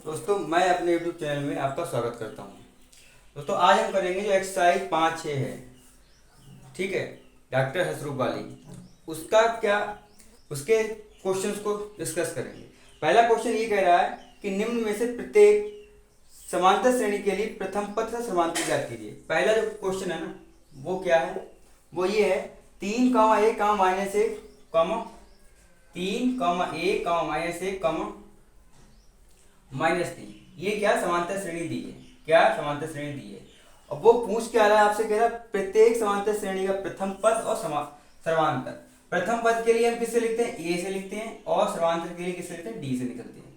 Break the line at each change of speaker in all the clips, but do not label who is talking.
दोस्तों मैं अपने यूट्यूब चैनल में आपका स्वागत करता हूँ। दोस्तों आज हम करेंगे जो एक्सरसाइज 5-6 है, ठीक है, डॉक्टर हसरूप वाली, उसका क्या उसके क्वेश्चंस को डिस्कस करेंगे। पहला क्वेश्चन ये कह रहा है कि निम्न में से प्रत्येक समांतर श्रेणी के लिए प्रथम पद का समांतर ज्ञात कीजिए। पहला जो क्वेश्चन है ना वो क्या है, वो ये है 3,1, कॉमा 3,1, -3, ये क्या समांतर श्रेणी दी है, क्या समांतर श्रेणी दी है। अब वो पूछ क्या रहा है आपसे, कह रहा है प्रत्येक समांतर श्रेणी का प्रथम पद और सर्वांतर। प्रथम पद के लिए हम किससे लिखते हैं, ए से लिखते हैं, और सर्वांतर के लिए किससे लिखते हैं, डी से निकलते हैं।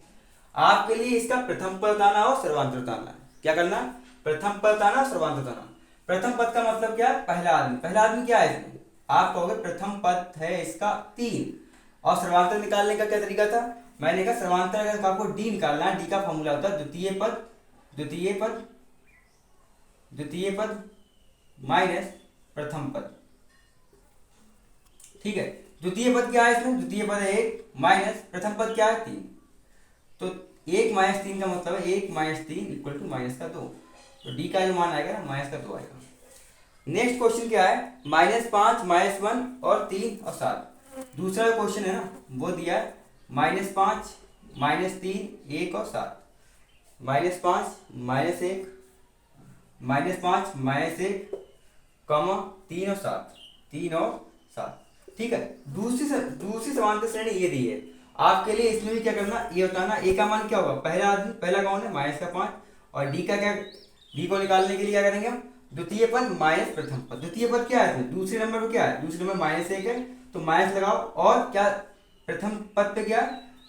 आपके लिए इसका प्रथम पद आना और सर्वांतर बताना है। क्या करना, प्रथम पद आना और सर्वांतर बताना। प्रथम पद का मतलब क्या है, पहला आदमी। पहला आदमी क्या है इसमें, आप कहोगे प्रथम पद है इसका 3, और सर्वांतर निकालने का क्या तरीका था, मैंने कहा सर्वांतर अगर आपको डी निकालना है, डी का फॉर्मूला होता है द्वितीय पद माइनस प्रथम पद। ठीक है, द्वितीय पद क्या है इसमें, द्वितीय पद है 1 माइनस प्रथम पद क्या है 3। तो 1 - 3 का मतलब है 1 - 3 इक्वल टू -2। तो डी का जो मान आएगा ना -2 आएगा। नेक्स्ट क्वेश्चन क्या है, -5, -1 और 3 और 7। दूसरा क्वेश्चन है ना वो दिया है -5, -3, 1 और 7। -5, -1, -5, -1, कॉमा 3 और 7, 3 और 7। ठीक है, दूसरी समांतर श्रेणी ये दी है आपके लिए। इसमें भी क्या करना, ये बताना ए का मान क्या होगा, पहला आदमी, पहला कौन है, -5, और डी का क्या, डी को निकालने के लिए क्या करेंगे हम, द्वितीय पद माइनस प्रथम पद। द्वितीय पद क्या है इसमें, दूसरे नंबर पर क्या है, दूसरे नंबर -1 है, तो माइनस लगाओ, और क्या प्रथम पद पे क्या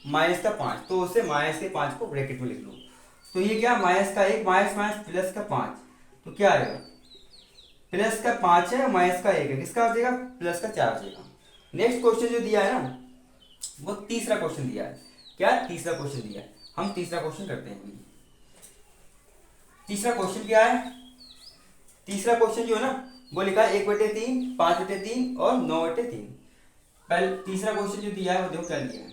-5, तो उसे -5 को ब्रैकेट में लिख लो। तो ये क्या, -1 माइनस +5, तो क्या आएगा, +5 है, -1 है, किसका आ जाएगा, +4 आ जाएगा। नेक्स्ट क्वेश्चन जो दिया है ना वो तीसरा क्वेश्चन दिया है। क्या, तीसरा क्वेश्चन दिया है, हम तीसरा क्वेश्चन करते हैं। तीसरा क्वेश्चन क्या है, तीसरा क्वेश्चन जो है ना वो लिखा है 1/3, 5/3 और 9/3। पहले तीसरा क्वेश्चन जो दिया है वो देखो क्या दिया है,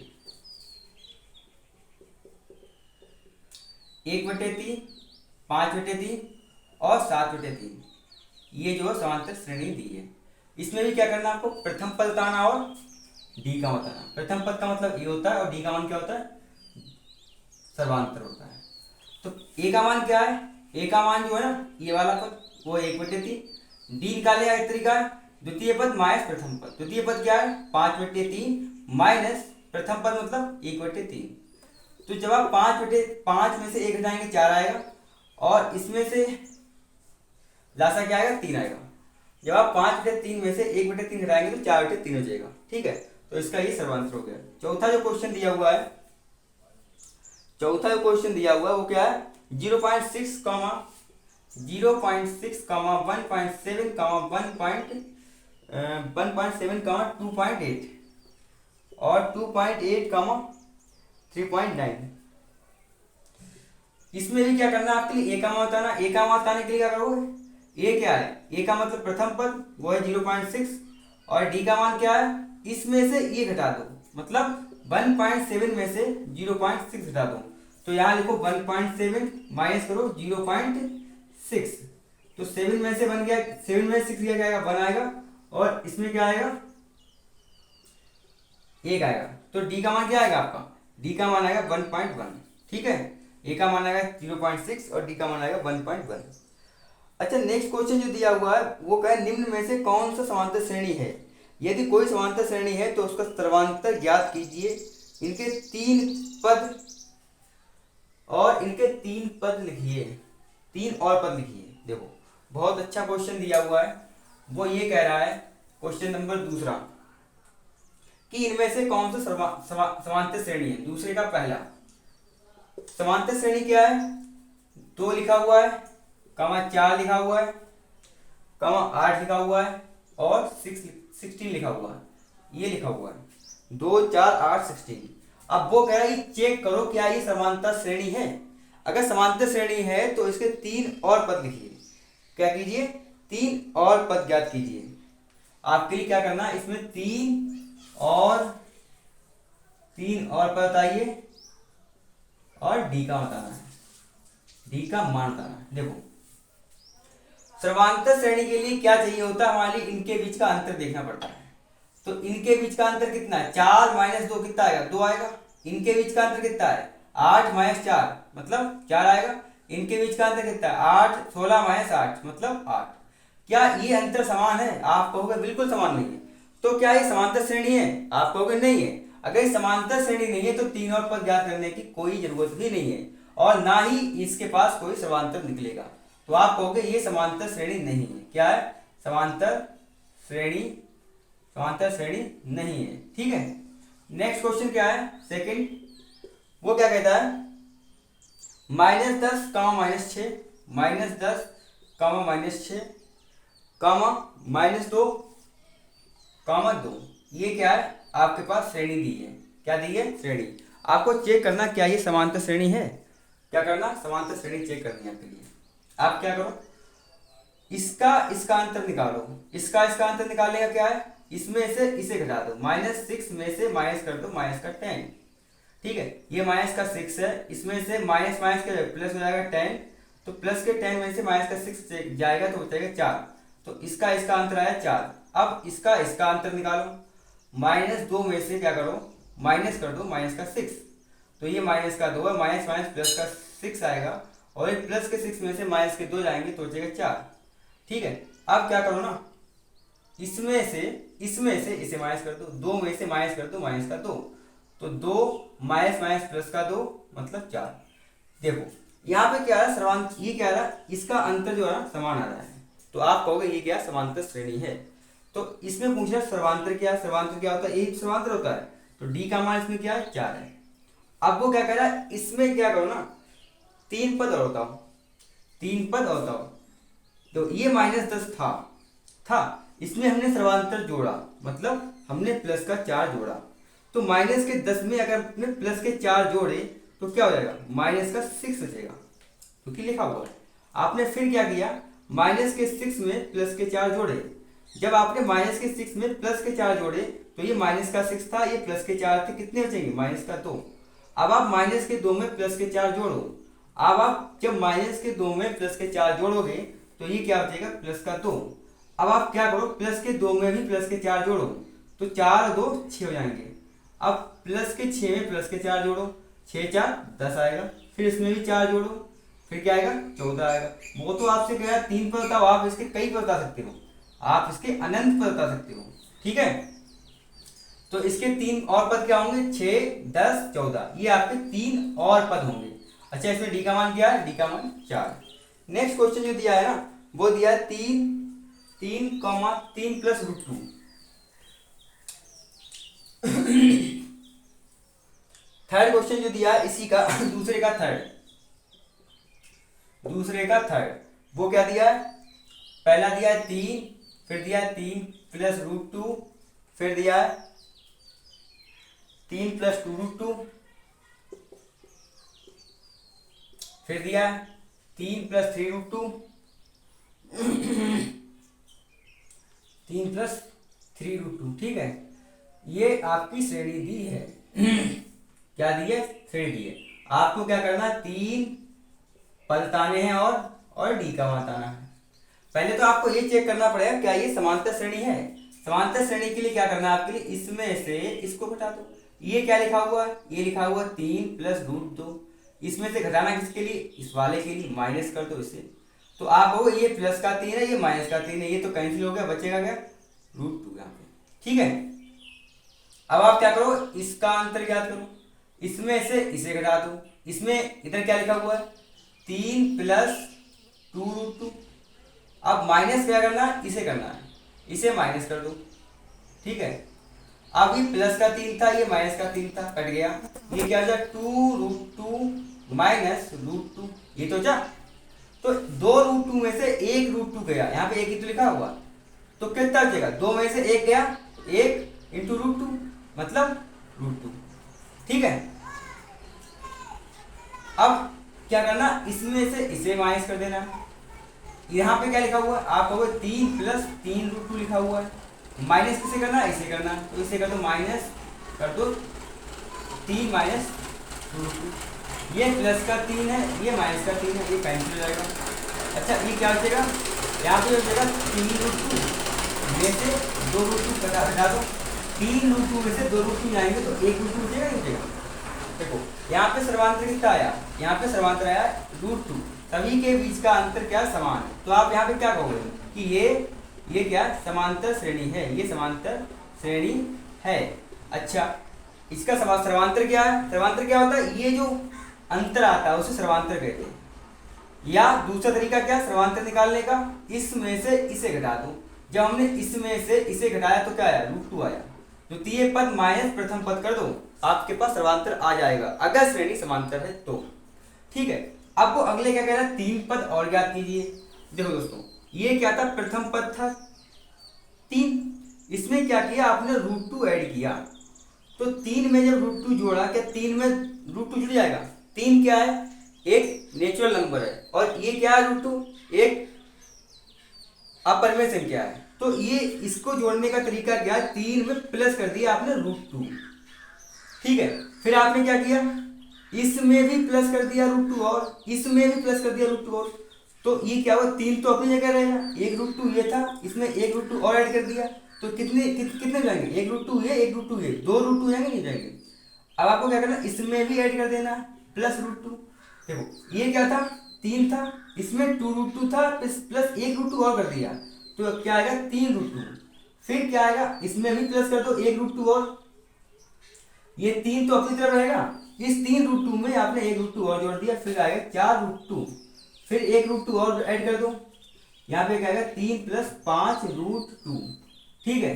1/3, 5/3 और 7/3। ये जो समांतर श्रेणी दी है, इसमें भी क्या करना है आपको, प्रथम पद बताना और डी का बताना। प्रथम पद का मतलब ए होता है और डी का मान क्या होता है, सर्वांतर होता है। तो ए का मान क्या है, ए का मान जो है ना ये वाला पद वो 1/3। डी निकालने का एक तरीका है द्वितीय पद माइनस प्रथम पद। द्वितीय पद क्या है 5/3 माइनस प्रथम पद मतलब 1/3। तो जब आप 5 में से 1 हटाएंगे 4 आएगा, और इसमें से लासा क्या आएगा, 3 आएगा। जब आप 5/3 में से 1/3 घटाएंगे तो 4/3 हो जाएगा। ठीक है, तो इसका ये सर्वांतर हो गया। चौथा जो क्वेश्चन दिया हुआ है, वो क्या है 0.6, 1.7, 1.7, 2.8 और 2.8, 3.9। इसमें भी क्या करना है आपके लिए, ए का मान बताना। ए का मान बताने के लिए क्या करोगे, ए क्या है, ए का मतलब प्रथम पद वो है 0.6, और डी का मान क्या है, इसमें से ये घटा दो, मतलब 1.7 में से 0.6 घटा दो। तो यहाँ लिखो 1.7 माइनस करो 0.6, तो 7 में से बन गया, 7 में 6 क्या आएगा, 1 आएगा, और इसमें क्या आएगा, 1 आएगा। तो डी का मान क्या आएगा आपका, डी का मान आएगा 1.1। ठीक है, ए का मान आएगा 0.6 और डी का मान आएगा 1.1। अच्छा, नेक्स्ट क्वेश्चन जो दिया हुआ है वो क्या है, निम्न में से कौन सा समांतर श्रेणी है, यदि कोई समांतर श्रेणी है तो उसका सर्वांतर ज्ञात कीजिए। इनके 3 पद और इनके 3 पद लिखिए, 3 और पद लिखिए। देखो बहुत अच्छा क्वेश्चन दिया हुआ है, वो ये कह रहा है क्वेश्चन नंबर दूसरा कि इनमें से कौन सा समांतर श्रेणी है। दूसरे का पहला समांतर श्रेणी क्या है, 2 लिखा हुआ है, 4 लिखा हुआ है, 8 लिखा हुआ है, और 16 लिखा हुआ है। ये लिखा हुआ है 2, 4, 8, 16। अब वो कह रहा है चेक करो क्या ये समांतर श्रेणी है। अगर समांतर श्रेणी है तो इसके 3 और पद लिखिए। क्या कीजिए, 3 और पद ज्ञात कीजिए। आपके लिए क्या करना है, इसमें 3 और पद बताइए। और डी का बताना है, डी का मान बताना है। देखो सर्वांतर श्रेणी के लिए क्या चाहिए होता है, हमारे लिए इनके बीच का अंतर देखना पड़ता है। तो इनके बीच का अंतर कितना है, 4 माइनस 2 कितना आएगा, 2 आएगा। इनके बीच का अंतर कितना है, 8 माइनस 4 मतलब 4 आएगा। इनके बीच का अंतर कितना है, 8, 16 माइनस 8 मतलब 8। क्या ये अंतर समान है, आप कहोगे बिल्कुल समान नहीं है। तो क्या ये समांतर श्रेणी है, आप कहोगे नहीं है। अगर ये समांतर श्रेणी नहीं है तो तीन और पद ज्ञात करने की कोई जरूरत ही नहीं है, और ना ही इसके पास कोई समांतर निकलेगा। तो आप कहोगे ये समांतर श्रेणी नहीं है। क्या है, समांतर श्रेणी, समांतर श्रेणी नहीं है। ठीक है, नेक्स्ट क्वेश्चन क्या है, सेकंड, वो क्या कहता है, -10 माइनस 6, -10 माइनस 6 -2 2, ये क्या है, आपके पास श्रेणी दी है। क्या दी है, श्रेणी। आपको चेक करना क्या ये समांतर श्रेणी है, क्या करना, समांतर श्रेणी चेक करनी है आपके लिए। आप क्या करो, इसका अंतर निकालो, इसका अंतर निकालने का क्या है, इसमें से इसे घटा दो, -6 में से माइनस कर दो माइनस का 10। ठीक है, ये माइनस का 6 है, इसमें से माइनस माइनस के प्लस हो जाएगा 10, तो प्लस के 10 में से माइनस का 6 जाएगा तो बचेगा 4। तो इसका अंतर आया 4। अब इसका अंतर निकालो, -2 में से क्या करो, माइनस कर दो माइनस का 6, तो ये माइनस का 2 है, माइनस माइनस प्लस का 6 आएगा, और एक प्लस के 6 में से माइनस के 2 जाएंगे तो बचेगा 4। ठीक है, अब क्या करो ना, इसमें से इसे माइनस कर दो, 2 में से माइनस कर दो माइनस का 2, तो 2 माइनस माइनस प्लस का 2 मतलब 4। देखो यहाँ पे क्या है, सर्वांत, ये क्या रहा, इसका अंतर जो है समान आ रहा है, तो आप कहोगे ये क्या, समांतर श्रेणी है। तो इसमें पूछना सर्वांतर क्या होता है, एक सर्वांतर होता है, तो डी का मान इसमें क्या है, 4 है। अब वो क्या कह रहा है, इसमें क्या करो ना, 3 पद और बताओ, 3 पद और बताओ। तो ये -10 था, इसमें हमने सर्वांतर जोड़ा, मतलब हमने प्लस का 4 जोड़ा, तो माइनस के 10 में अगर हमने प्लस के 4 जोड़े तो क्या हो जाएगा, माइनस का 6 बचेगा, क्योंकि लिखा हुआ है। आपने फिर क्या किया, माइनस के 6 में प्लस के 4 जोड़े, जब आपने माइनस के 6 में प्लस के 4 जोड़े तो ये माइनस का 6 था, ये प्लस के 4 थे, कितने बचेंगे, माइनस का 2। अब आप माइनस के 2 में प्लस के 4 जोड़ो, अब आप जब माइनस के 2 में प्लस के 4 जोड़ोगे तो ये क्या बचेगा, प्लस का 2। अब आप क्या करो, प्लस के 2 में भी प्लस के 4 जोड़ो, तो 4 2 6 हो जाएंगे। अब प्लस के 6 में प्लस के 4 जोड़ो, 6 4 10 आएगा, फिर इसमें भी 4 जोड़ो, फिर क्या आएगा, 14 आएगा। वो तो आपसे कह रहा है 3 पर बताओ, आप इसके कई पर बता सकते हो, आप इसके अनंत पर बता सकते हो। ठीक है, तो इसके 3 और पद क्या होंगे, 6 10 14, ये आपके 3 और पद होंगे। अच्छा, इसमें डी का मान क्या है, डी का मान 4। नेक्स्ट क्वेश्चन जो दिया है ना, वो दिया है 3 प्लस √2। थर्ड क्वेश्चन जो दिया है इसी का दूसरे का थर्ड, वो क्या दिया है, पहला दिया है 3, फिर दिया है 3 प्लस √2, फिर दिया है 3 प्लस 2√2, फिर दिया है 3 प्लस 3√2, 3 प्लस 3√2। ठीक है, ये आपकी श्रेणी दी है। क्या दी है, श्रेणी दी है। आपको क्या करना है, 3 पद बताने हैं और डी का मान बताना है। पहले तो आपको ये चेक करना पड़ेगा क्या ये समांतर श्रेणी है। समांतर श्रेणी के लिए क्या करना है आपके लिए, इसमें से इसको घटा दो। ये क्या लिखा हुआ है, ये लिखा हुआ 3 प्लस √2, इसमें से घटाना किसके लिए, इस वाले के लिए, माइनस कर दो इसे। तो आप हो, ये प्लस का 3 है, ये माइनस का 3 है, ये तो कैंसिल हो गया, बचेगा क्या, √2 यहाँ पे। ठीक है, अब आप क्या करो, इसका अंतर ज्ञात करो, इसमें से इसे घटा दो, इसमें इधर क्या लिखा हुआ है, 3 प्लस 2√2। अब माइनस क्या करना है, इसे करना है, इसे माइनस कर दो। ठीक है, अब ये प्लस का 3 था, ये माइनस का 3 था, कट गया, ये क्या हो जाए, 2√2 माइनस √2, ये तो जा, तो 2√2 में से 1√2 गया, यहाँ पे 1 ही तो लिखा हुआ, तो कितना बचेगा, 2 में से 1 गया, 1 इंटू √2 मतलब √2। ठीक है, अब क्या करना, इसमें से इसे माइनस कर देना। यहाँ पे क्या लिखा हुआ है, आप कहोगे 3 प्लस 3√2 लिखा हुआ है, माइनस किसे करना है, इसे करना है, तो इसे कर दो माइनस कर दो 3 माइनस √2। ये प्लस का 3 है, ये माइनस का 3 है, ये कैंसिल हो जाएगा। अच्छा ये क्या हो जाएगा, यहाँ पे हो जाएगा 3√2 में से 2√2 हटा दो, 3√2 में से 2√2 जाएंगे तो 1√2 बचेगा, नहीं बचेगा। देखो यहाँ पे सर्वांतर कितना आया, यहाँ पे सर्वांतर आया √2, सभी के बीच का अंतर क्या समान है, तो आप यहाँ पे क्या कहोगे कि ये क्या समांतर श्रेणी है, ये समांतर श्रेणी है। अच्छा इसका सर्वांतर क्या है, सर्वांतर क्या होता है, ये जो अंतर आता है उसे सर्वांतर कहते हैं। या दूसरा तरीका क्या सर्वांतर निकालने का, इसमें से इसे घटा दो, जब हमने इसमें से इसे घटाया तो क्या आया, √2 आया, द्वितीय पद माइनस प्रथम पद कर दो, आपके पास सर्वांतर आ जाएगा अगर श्रेणी समांतर है तो। ठीक है, आपको अगले क्या कहना है, 3 पद और ज्ञात कीजिए। देखो दोस्तों ये क्या था, प्रथम पद था 3, इसमें क्या किया आपने √2 ऐड किया, तो 3 में जब √2 जोड़ा, क्या 3 में √2 जुड़ जाएगा, 3 क्या है, एक नेचुरल नंबर है, और ये क्या है √2 एक अपरिमेय संख्या है, तो ये इसको जोड़ने का तरीका क्या है, 3 में प्लस कर दिया आपने √2। ठीक है, फिर आपने क्या किया, इसमें भी प्लस कर दिया √2 और इसमें भी प्लस कर दिया √2 और, तो ये क्या हुआ, 3 तो अपनी जगह रहेगा, एक √2 ये था, इसमें एक √2 और ऐड कर दिया, तो कितने जाएंगे, एक √2 ये, एक √2 ये, 2 √2 जाएंगे, नहीं जाएंगे। अब आपको क्या करना, इसमें भी ऐड कर देना प्लस √2। देखो ये क्या था, 3 था, इसमें 2√2 था, प्लस एक √2 और कर दिया, तो क्या आएगा 3√2। फिर क्या आएगा, इसमें भी प्लस कर दो एक √2 और, ये 3 तो अपनी तरफ रहेगा, इस 3√2 में आपने एक √2 और जोड़ दिया, फिर आएगा 4√2, फिर एक √2 और ऐड कर दो, यहाँ पे क्या आएगा 3 + 5√2। ठीक है,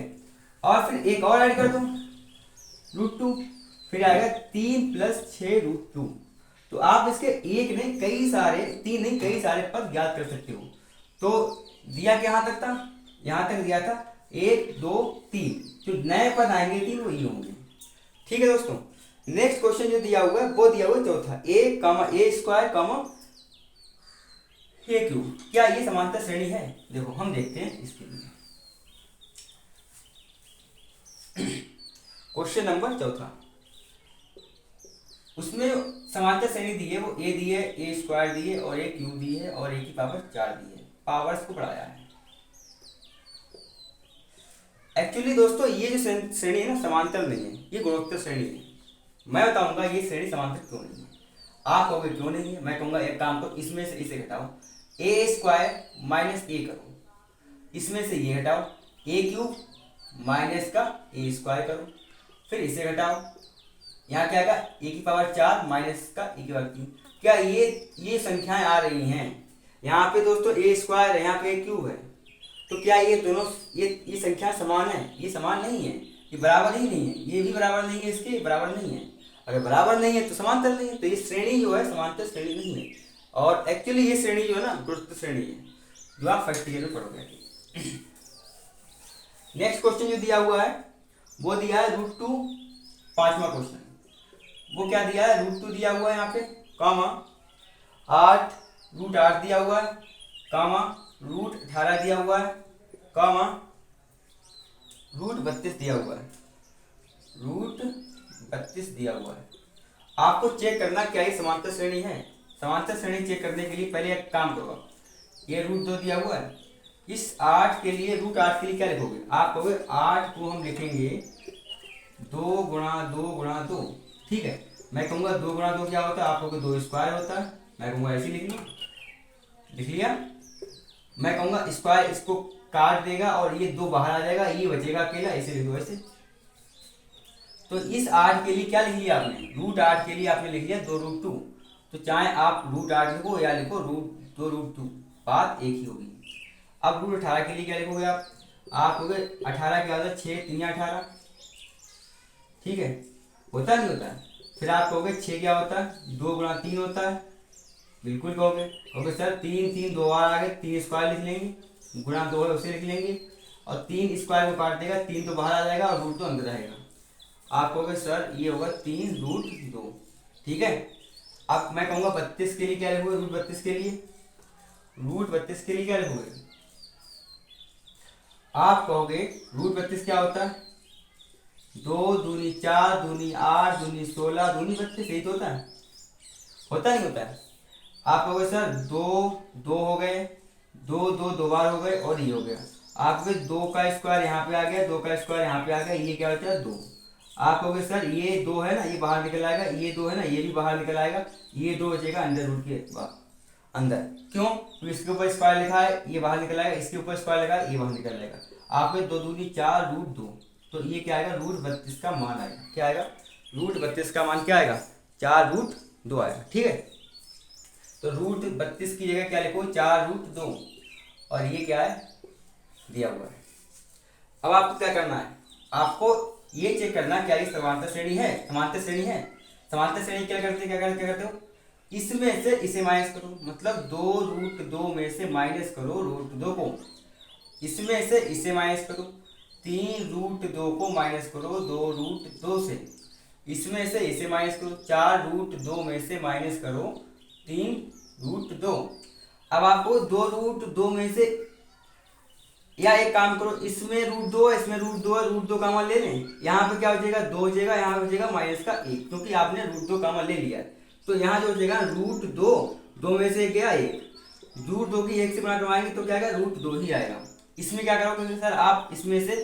और फिर एक और ऐड कर दो √2, फिर आएगा 3 + 6√2। तो आप इसके एक नहीं कई सारे, 3 नहीं कई सारे पद ज्ञात कर सकते हो। तो दिया क्या यहाँ तक था, यहाँ तक दिया था 1 2 3, जो नए पद आएंगे 3 वो ये होंगे। ठीक है दोस्तों, नेक्स्ट क्वेश्चन जो दिया हुआ है वो दिया हुआ है चौथा, a, a², क्या ये समांतर श्रेणी है। देखो हम देखते हैं इसके लिए क्वेश्चन नंबर चौथा, उसमें समांतर श्रेणी दी है, वो a दी है, a² दी है, और a³ दी है, और a की पावर 4 दी है, पावर्स को बढ़ाया है। एक्चुअली दोस्तों ये जो श्रेणी है ना समांतर नहीं है, ये गुणोत्तर श्रेणी है। मैं बताऊंगा ये श्रेणी समांतर क्यों नहीं है, आप कहोगे क्यों नहीं है, मैं कहूंगा एक काम करो, इसमें से इसे घटाओ, a² - a करो, इसमें से ये घटाओ, a³ - का a² करो, फिर इसे घटाओ, यहाँ क्या आएगा a की पावर 4 माइनस का a की पावर 3। क्या ये संख्याएं आ रही हैं, यहाँ पे दोस्तों a² है, यहाँ पे a³ है, तो क्या ये दोनों ये संख्या समान है, ये समान नहीं है, ये बराबर ही नहीं है, ये भी बराबर नहीं है, इसके बराबर नहीं है, अगर बराबर नहीं है तो समांतर नहीं है, तो ये श्रेणी जो है समांतर श्रेणी नहीं है। और एक्चुअली ये श्रेणी जो है ना गुणोत्तर श्रेणी है, जो आप फर्स्ट ईयर में पढ़ोगे। नेक्स्ट क्वेश्चन जो दिया हुआ है वो दिया है √2, 5वां क्वेश्चन, वो क्या दिया है, √2 दिया हुआ है यहाँ पे, कामा 8, √8 दिया हुआ है, कामा √18 दिया हुआ है, कामा √32 दिया हुआ है, √32 दिया हुआ है। आपको चेक करना क्या ये समांतर श्रेणी है। समांतर श्रेणी चेक करने के लिए पहले एक काम करो, ये √2 दिया हुआ है, इस 8 के लिए √8 के लिए क्या लिखोगे, आप कहोगे 8 को हम लिखेंगे 2 × 2 × 2। ठीक है, मैं कहूँगा 2 × 2 क्या होता है, आप कहोगे 2² होता है, मैं कहूँगा ऐसे लिख लिया, मैं कहूँगा स्क्वायर इसको काट देगा और ये 2 बाहर आ जाएगा, ये बचेगा अकेला, इसे लिख दो ऐसे। तो इस 8 के लिए क्या लिख लिया आपने, √8 के लिए आपने लिख लिया 2√2, तो चाहे आप √8 लिखो या लिखो √2, बात एक ही होगी। अब √18 के लिए क्या लिखोगे आप कहोगे 18 क्या होता है, 6 × 3 = 18। ठीक है, होता नहीं होता है। फिर आप कहोगे 6 क्या होता है, 2 × 3 होता है, बिल्कुल कहोगे सर 3 3 2 बार आ गए, 3² लिख लेंगे, गुणा 2 है उसे लिख लेंगे, और 3² को काट देगा, 3 तो बाहर आ जाएगा और √2 अंदर रहेगा, आप कहोगे सर ये होगा 3√2। ठीक है, अब मैं कहूँगा 32 के लिए क्या लिखोगे, √32 के लिए, √32 के लिए क्या लिखोगे, आप कहोगे √32 क्या होता है, 2 दूनी 4 दूनी 8 दूनी 16 दूनी 32, यही तो होता है। होता नहीं होता है। आप कहोगे सर दो दो हो गए, दो दो दो बार हो गए और ये हो गया। आपके दो का स्क्वायर यहाँ पे आ गया, दो का स्क्वायर यहाँ पे आ गया, ये क्या होता है दो। आप कहोगे सर ये दो है ना, ये बाहर निकल आएगा, ये दो है ना, ये भी बाहर निकल आएगा, ये दो बचेगा अंडर रूट के अंदर। क्यों? तो इसके ऊपर स्क्वायर लिखा है, ये बाहर निकल आएगा, इसके ऊपर स्क्वायर लगा है, ये बाहर निकल आएगा। आपके दो दूनी चार रूट दो, तो ये क्या आएगा रूट 32 का मान आएगा। क्या आएगा? रूट 32 का मान क्या आएगा? 4 रूट 2 आएगा। ठीक है, तो रूट 32 की जगह क्या लिखो? 4 रूट 2, और ये क्या है दिया हुआ है। अब आपको क्या करना है? आपको ये चेक करना क्या ये समांतर श्रेणी है? समांतर श्रेणी है। समांतर श्रेणी क्या करते हो? इसमें से इसे माइनस करो, मतलब 2 रूट 2 में से माइनस करो रूट 2 को, इसमें से इसे माइनस करो, 3 रूट 2 को माइनस करो 2 रूट 2 से, इसमें से इसे माइनस करो, 4 रूट 2 में से माइनस करो 3 रूट 2। अब आपको 2 रूट 2 में से, या एक काम करो, इसमें रूट 2 है, इसमें रूट 2 है, रूट 2 का मान ले लें। यहाँ पे क्या हो जाएगा? 2 हो जाएगा, यहाँ पे हो जाएगा माइनस का 1, क्योंकि आपने रूट 2 का मान ले लिया। तो यहाँ जो हो जाएगा रूट 2, 2 में से गया 1, रूट 2 की 1 से गुणा करवाएंगे तो क्या आएगा? रूट 2 ही आएगा। इसमें क्या करोगे सर? आप इसमें से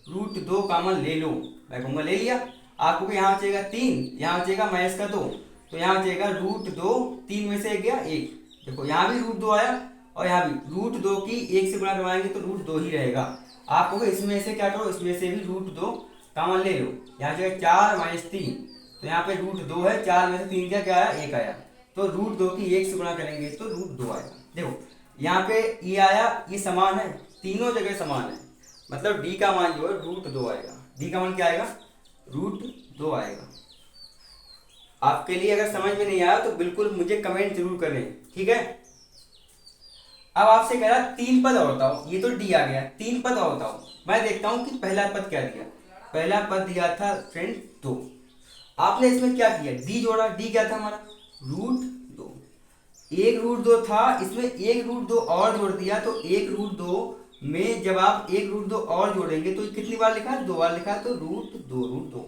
रूट 2 कॉमन ले लो। मैं कहूँगा ले लिया। आपको यहाँ हो जाएगा 3, यहाँ हो जाएगा माइनस का 2, तो यहाँ हो जाएगा रूट 2, 3 में से गया 1। देखो यहाँ भी रूट 2 आया, और यहाँ भी रूट 2 की 1 से गुणा करवाएंगे तो रूट 2 ही रहेगा। आप कहोगे इसमें से क्या करो? इसमें से भी रूट 2 कॉमन ले लो। यहाँ जाएगा 4 माइनस 3, तो यहाँ पे रूट 2 है, 4 में से 3 क्या आया? 1 आया, तो रूट 2 की 1 से गुणा करेंगे तो रूट 2 आएगा। देखो यहाँ पे ये आया, ये समान है, तीनों जगह समान है, मतलब डी का मान जो है रूट 2 आएगा। डी का मान क्या आएगा? रूट 2 आएगा। आपके लिए अगर समझ में नहीं आया तो बिल्कुल मुझे कमेंट जरूर करें, ठीक है। अब आपसे कह रहा 3 पद और बताओ, ये तो डी आ गया, 3 पद और बताओ। मैं देखता हूं कि पहला पद क्या दिया। पहला पद दिया था फ्रेंड 2, आपने इसमें क्या किया? डी जोड़ा। डी क्या था हमारा? रूट 2। एक रूट 2 था, इसमें एक रूट 2 और जोड़ दिया, तो एक रूट 2 में जब आप एक रूट 2 और जोड़ेंगे तो कितनी बार लिखा है? 2 बार लिखा है, तो रूट 2।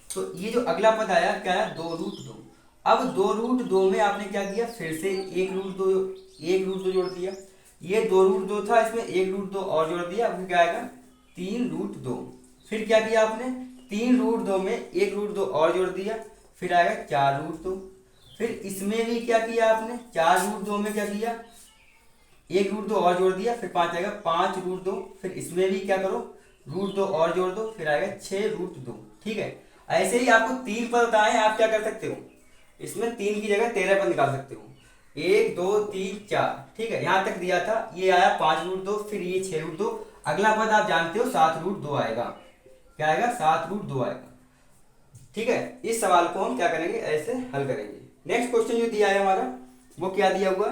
तो ये जो अगला पद आया क्या है? 2 रूट 2। अब 2 रूट 2 में आपने क्या किया? फिर से एक रूट 2 जोड़ दिया। ये 2 रूट 2 था, इसमें एक रूट 2 और जोड़ दिया, अब क्या आएगा? 3 रूट 2। फिर क्या किया आपने? 3 रूट 2 में एक रूट 2 और जोड़ दिया, फिर आएगा 4 रूट 2। फिर इसमें भी क्या किया आपने? 4 रूट 2 में क्या किया? एक रूट 2 और जोड़ दिया, फिर 5 आएगा 5 रूट 2। फिर इसमें भी क्या करो? रूट 2 और जोड़ दो, फिर आएगा 6 रूट 2। ठीक है, ऐसे ही आपको 3 पद बताए, आप क्या कर सकते हो? इसमें 3 की जगह 13 पद निकाल सकते हो। 1 2 3 4, ठीक है, यहाँ तक दिया था। ये आया 5 रूट 2, फिर ये 6 रूट 2। अगला पद आप जानते हो 7 रूट 2 आएगा। क्या आएगा? 7 रूट 2 आएगा। ठीक है, इस सवाल को हम क्या करेंगे? ऐसे हल करेंगे। नेक्स्ट क्वेश्चन जो दिया है हमारा, वो क्या दिया हुआ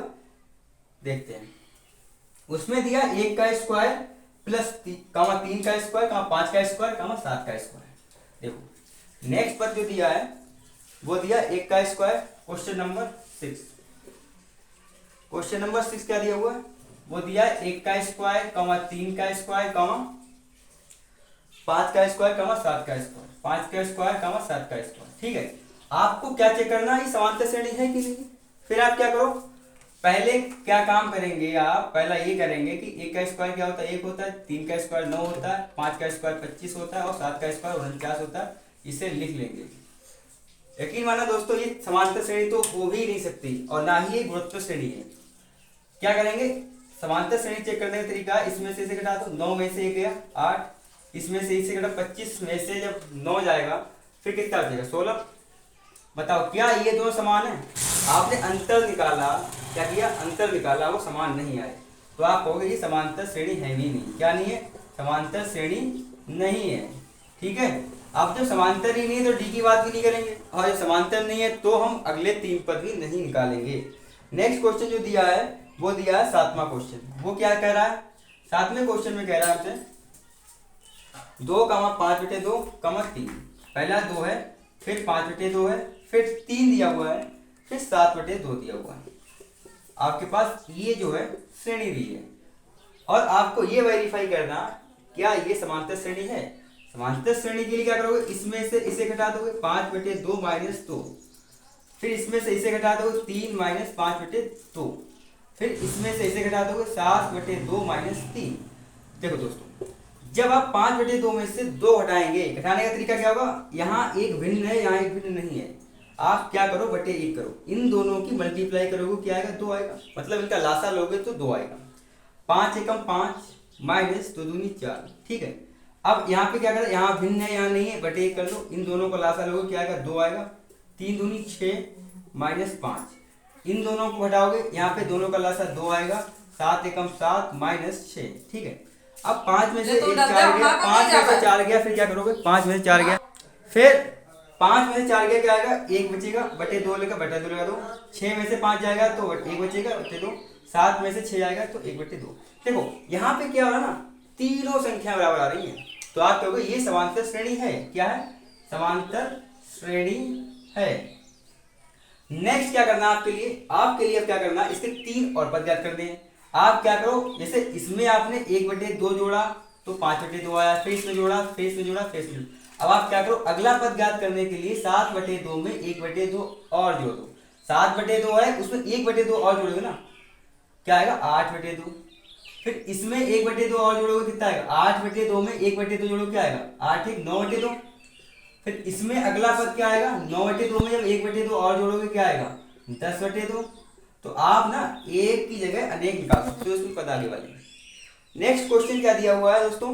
देखते हैं। उसमें दिया 1 का स्क्वायर प्लस 3 का स्क्वायर, 5 का स्क्वायर, 7 का स्क्वायर। देखो नेक्स्ट पद जो दिया है वो दिया 1 का square. Question number 6, question number 6 क्या दिया हुआ है? वो दिया 1 का स्क्वायर, 3 का स्क्वायर, 5 का स्क्वायर, 7 का स्क्वायर, 5 का स्क्वायर, 7 का स्क्वायर। ठीक है, आपको क्या चेक करना है? ये समांतर श्रेणी है कि नहीं। फिर आप क्या करो? पहले क्या काम करेंगे आप? पहला ये करेंगे कि 1 का स्क्वायर क्या होता है? 1 होता है, 3 का स्क्वायर 9 होता है, 5 का स्क्वायर 25 होता है, और 7 का स्क्वायर 49 होता है। इसे लिख लेंगे। यकीन माना दोस्तों, ये समांतर श्रेणी तो हो ही नहीं सकती, और ना ही ये गुणोत्तर श्रेणी है। क्या करेंगे? समांतर श्रेणी चेक करने का तरीका, इसमें से इसे घटा दो, 9 में से 1 गया 8, इसमें से इसे घटा 25 में से जब 9 जाएगा फिर कितना बचेगा? 16। बताओ क्या ये दोनों समान है? आपने अंतर निकाला, क्या किया? अंतर निकाला, वो समान नहीं आए, तो आप कहोगे ये समांतर श्रेणी है ही नहीं। क्या नहीं है? समांतर श्रेणी नहीं है। ठीक है, अब जब समांतर ही नहीं है तो डी की बात भी नहीं करेंगे, और जब समांतर नहीं है तो हम अगले 3 पद भी नहीं निकालेंगे। नेक्स्ट क्वेश्चन जो दिया है वो दिया है 7वां क्वेश्चन। वो क्या कह रहा है? 7वें क्वेश्चन में कह रहा है आपसे 2, 5/2, 3। पहला 2 है, फिर 5/2 है, फिर 3 दिया हुआ है, फिर 7/2 दिया हुआ है। आपके पास ये जो है श्रेणी दी है, और आपको ये वेरीफाई करना क्या ये समांतर श्रेणी है। समांतर श्रेणी के लिए क्या करोगे? इसमें से इसे घटा दोगे, 5/2 - 2, फिर इसमें से इसे घटा दोगे 3 माइनस 5/2, फिर इसमें से इसे घटा दोगे 7/2 माइनस 3। देखो दोस्तों, जब आप 5/2 में से 2 हटाएंगे, घटाने का तरीका क्या होगा, यहाँ एक भिन्न है, यहाँ एक भिन्न नहीं है, आप क्या करो, बटे 1 करो, इन दोनों की मल्टीप्लाई करोगे, क्या आएगा, 2 आएगा, मतलब इनका लासा लोगे तो 2 आएगा। 5 एकम 5 माइनस 2 दूनी 4, ठीक है। अब यहाँ पे क्या करें, यहाँ भिन्न है, यहाँ नहीं है, बटे 1 कर लो, इन दोनों का लासा लोगे, क्या आएगा, 2 आएगा। 3 दूनी 6 माइनस 5, इन दोनों को हटाओगे, यहाँ पे दोनों का लासा 2 आएगा। 7 एकम 7 माइनस 6, ठीक है। अब 5 में से 1 4 गया, 5 में से 4 गया, फिर क्या करोगे, 5 में से 4 गया, फिर 5 में से 4 गया, क्या आएगा, 1 बचेगा, बटे 2 लेगा, बटे 2 लगा दो। 6 में से 5 जाएगा तो 1 बचेगा, बटे 2। 7 में से 6 आएगा तो 1/2। देखो यहाँ पे क्या हो रहा है ना, तीनों संख्या बराबर आ रही है, तो आप कहोगे ये समांतर श्रेणी है। क्या है, समांतर श्रेणी है। नेक्स्ट क्या करना है आपके लिए, अब क्या करना है, इसके 3 और पद ज्ञात करने हैं। आप क्या करो, जैसे इसमें आपने 1/2 जोड़ा तो 5/2 आया, फिर इसमें जोड़ा, फिर इसमें जोड़ा, फिर इसमें जोड़ा। अब आप क्या करो, अगला पद ज्ञात करने के लिए 7/2 में 1/2 और जोड़ दो। 7/2 है, उसमें 1/2 और जोड़ोगे ना, क्या आएगा, 8/2। फिर इसमें 1/2 और जोड़ोगे, कितना आएगा, 8/2 में 1/2 जोड़ो, क्या आएगा, 8 1 9/2। फिर इसमें अगला पद क्या आएगा, 9/2 में जब 1/2 और जोड़ोगे, क्या आएगा, 10/2। तो आप ना एक की जगह अनेक निकाल सकते हो, इसमें पद आगे वाले। नेक्स्ट क्वेश्चन क्या दिया हुआ है दोस्तों,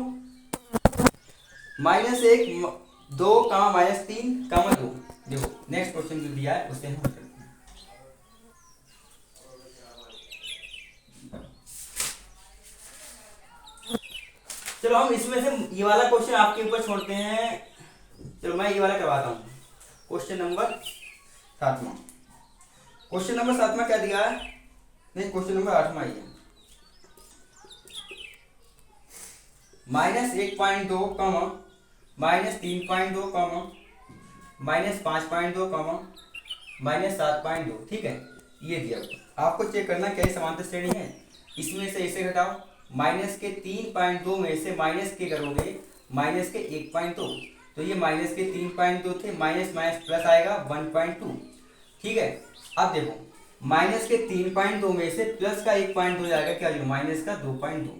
-1 2 -3 2। देखो नेक्स्ट क्वेश्चन जो दिया है उससे हम करते हैं। चलो हम इसमें से ये वाला क्वेश्चन आपके ऊपर छोड़ते हैं। चलो मैं ये वाला करवाता हूँ, क्वेश्चन नंबर 7वां। क्वेश्चन नंबर 7वां क्या दिया है, नहीं क्वेश्चन नंबर 8वां ही है। -1.2 -3.2 -5.2 -7.2, ठीक है। ये दिया हुआ, आपको चेक करना क्या समांतर श्रेणी है। इसमें से इसे घटाओ, माइनस के 3.2 में से माइनस के करोगे, माइनस के 1.2, तो ये माइनस के 3.2 थे, माइनस माइनस प्लस आएगा 1.2, ठीक है। अब देखो माइनस के 3.2 में से प्लस का 1.2 जाएगा, क्या जो माइनस का 2.2।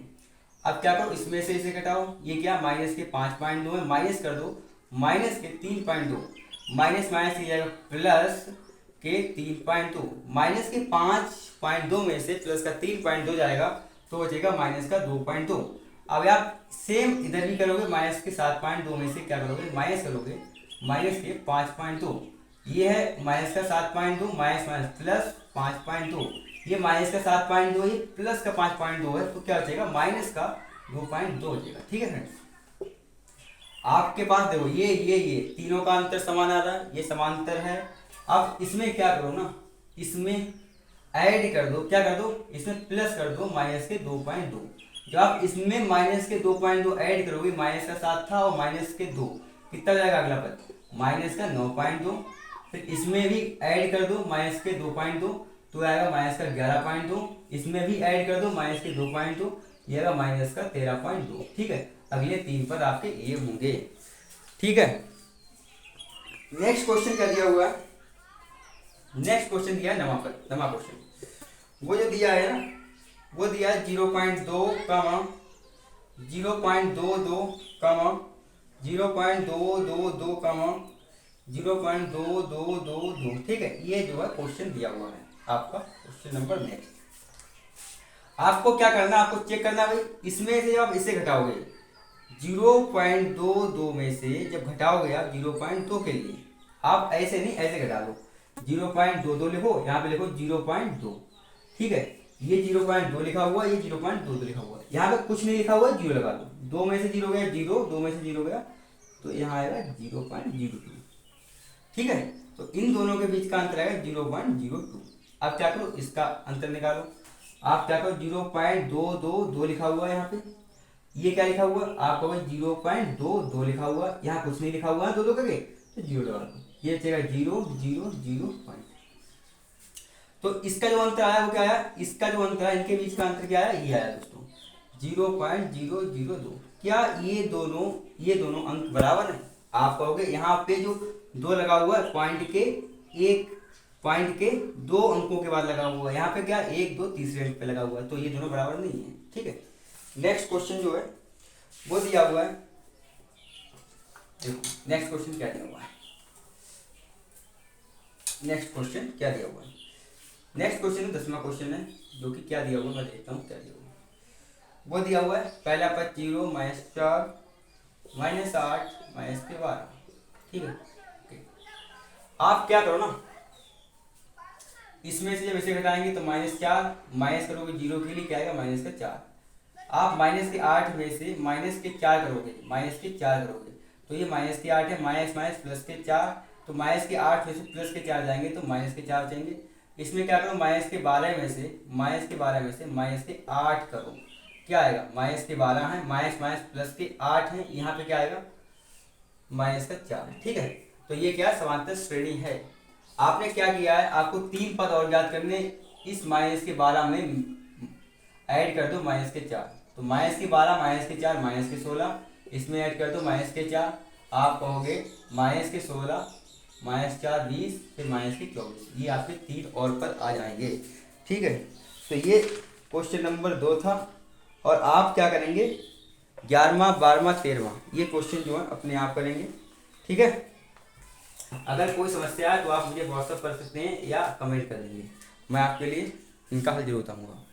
अब क्या करो, इसमें से इसे घटाओ, ये क्या माइनस के 5.2 में माइनस कर दो, माइनस के 3.2, माइनस माइनस ये जाएगा प्लस के 3.2, माइनस के 5.2 में से प्लस का 3.2 जाएगा तो बचेगा माइनस का 2.2। अब आप सेम इधर भी करोगे, माइनस के 7.2 में से क्या करोगे, माइनस करोगे, माइनस के 5.2, ये है माइनस का 7.2, माइनस माइनस प्लस 5.2, ये माइनस का 7.2 है, प्लस का 5.2 है, तो क्या बचेगा, माइनस का 2.2 बचेगा, ठीक है फ्रेंड्स। आपके पास देखो ये तीनों का अंतर समान आ रहा है, ये समांतर है। अब इसमें क्या करो ना, इसमें ऐड कर दो, क्या कर दो, इसमें प्लस कर दो माइनस के 2.2। जब आप इसमें माइनस के 2.2 ऐड करोगे, माइनस का 7 था और माइनस के 2, कितना जाएगा अगला पद, माइनस का 9.2। फिर इसमें भी ऐड कर दो माइनस के 2.2, तो आएगा माइनस का 11.2। इसमें भी ऐड कर दो माइनस के 2.2, ये आएगा माइनस का 13.2, ठीक है। अगले 3 पद आपके ये होंगे, ठीक है। नेक्स्ट क्वेश्चन क्या दिया हुआ है, नेक्स्ट क्वेश्चन दिया है नवा क्वेश्चन। वो जो दिया है ना, वो दिया है 0.2 0.22 0.222, ठीक है। ये जो है क्वेश्चन दिया हुआ है आपका, क्वेश्चन नंबर नेक्स्ट। आपको क्या करना, आपको चेक करना भाई, इसमें से जब आप इसे घटाओगे 0.22 में से जब घटाओगे आप 0.2 के लिए, आप ऐसे नहीं ऐसे घटा लो, 0.22 लिखो, यहाँ पे लिखो 0.2, ठीक है। ये 0.2 लिखा हुआ, ये 0.22 लिखा हुआ, यहाँ पे कुछ नहीं लिखा हुआ, 0 लगा दो, 2 में से 0 गया 0, 2 में से 0 गया तो यहाँ आएगा 0.02, ठीक है। तो इन दोनों के बीच का अंतर आएगा 0.02। अब क्या करो, इसका अंतर निकालो। आप क्या करो, 0.222 लिखा हुआ है यहाँ पे, ये क्या लिखा हुआ, आप कहोगे 0.22 लिखा हुआ, यहाँ कुछ नहीं लिखा हुआ है, 2 करके तो 0 लगा दो, ये बचेगा 0 0 0 पॉइंट। तो इसका जो अंतर आया वो क्या आया, इसका जो अंतर है इनके बीच का अंतर क्या आया, ये आया दोस्तों 0.002। क्या ये दोनों अंक बराबर है। आप कहोगे यहाँ पे जो 2 लगा हुआ है पॉइंट के 1 पॉइंट के 2 अंकों के बाद लगा हुआ है। यहाँ पे क्या 1 2 तीसरे अंक पे लगा हुआ है, तो ये दोनों बराबर नहीं है। ठीक है, नेक्स्ट क्वेश्चन जो है वो दिया हुआ है। देखो नेक्स्ट क्वेश्चन क्या दिया हुआ है, नेक्स्ट क्वेश्चन क्या दिया हुआ है। नेक्स्ट क्वेश्चन 10वां क्वेश्चन है, जो कि क्या दिया हुआ है मैं देखता हूँ क्या दिया हुआ है। वो दिया हुआ है पहला पद 0 -4 -8 -12। ठीक है, ओके। आप क्या करो ना, इसमें से जब इसे घटाएंगे तो -4 माइनस करोगे 0 के लिए क्या आएगा -4। आप -8 में से -4 करोगे, -4 करोगे तो ये -8 है, माइनस माइनस +4, तो -8 में से +4 जाएंगे तो -4 बचेंगे। इसमें क्या करो -12 में से -8 करो, क्या आएगा -12 है, माइनस माइनस +8 है, यहाँ पे क्या आएगा -4। ठीक है, तो ये क्या समांतर श्रेणी है। आपने क्या किया है, आपको 3 पद और ज्ञात करने, इस -12 में ऐड कर दो -4, तो -12 -4 -16, इसमें ऐड कर दो -4, आप कहोगे -16 -4 20, फिर -24, ये आपके 3 और पद आ जाएंगे। ठीक है, तो ये क्वेश्चन नंबर 2 था। और आप क्या करेंगे 11वां 12वां 13वां ये क्वेश्चन जो है अपने आप करेंगे। ठीक है, अगर कोई समस्या है तो आप मुझे व्हाट्सअप कर सकते हैं या कमेंट कर दीजिए, मैं आपके लिए इनका हल जरूर बताऊंगा।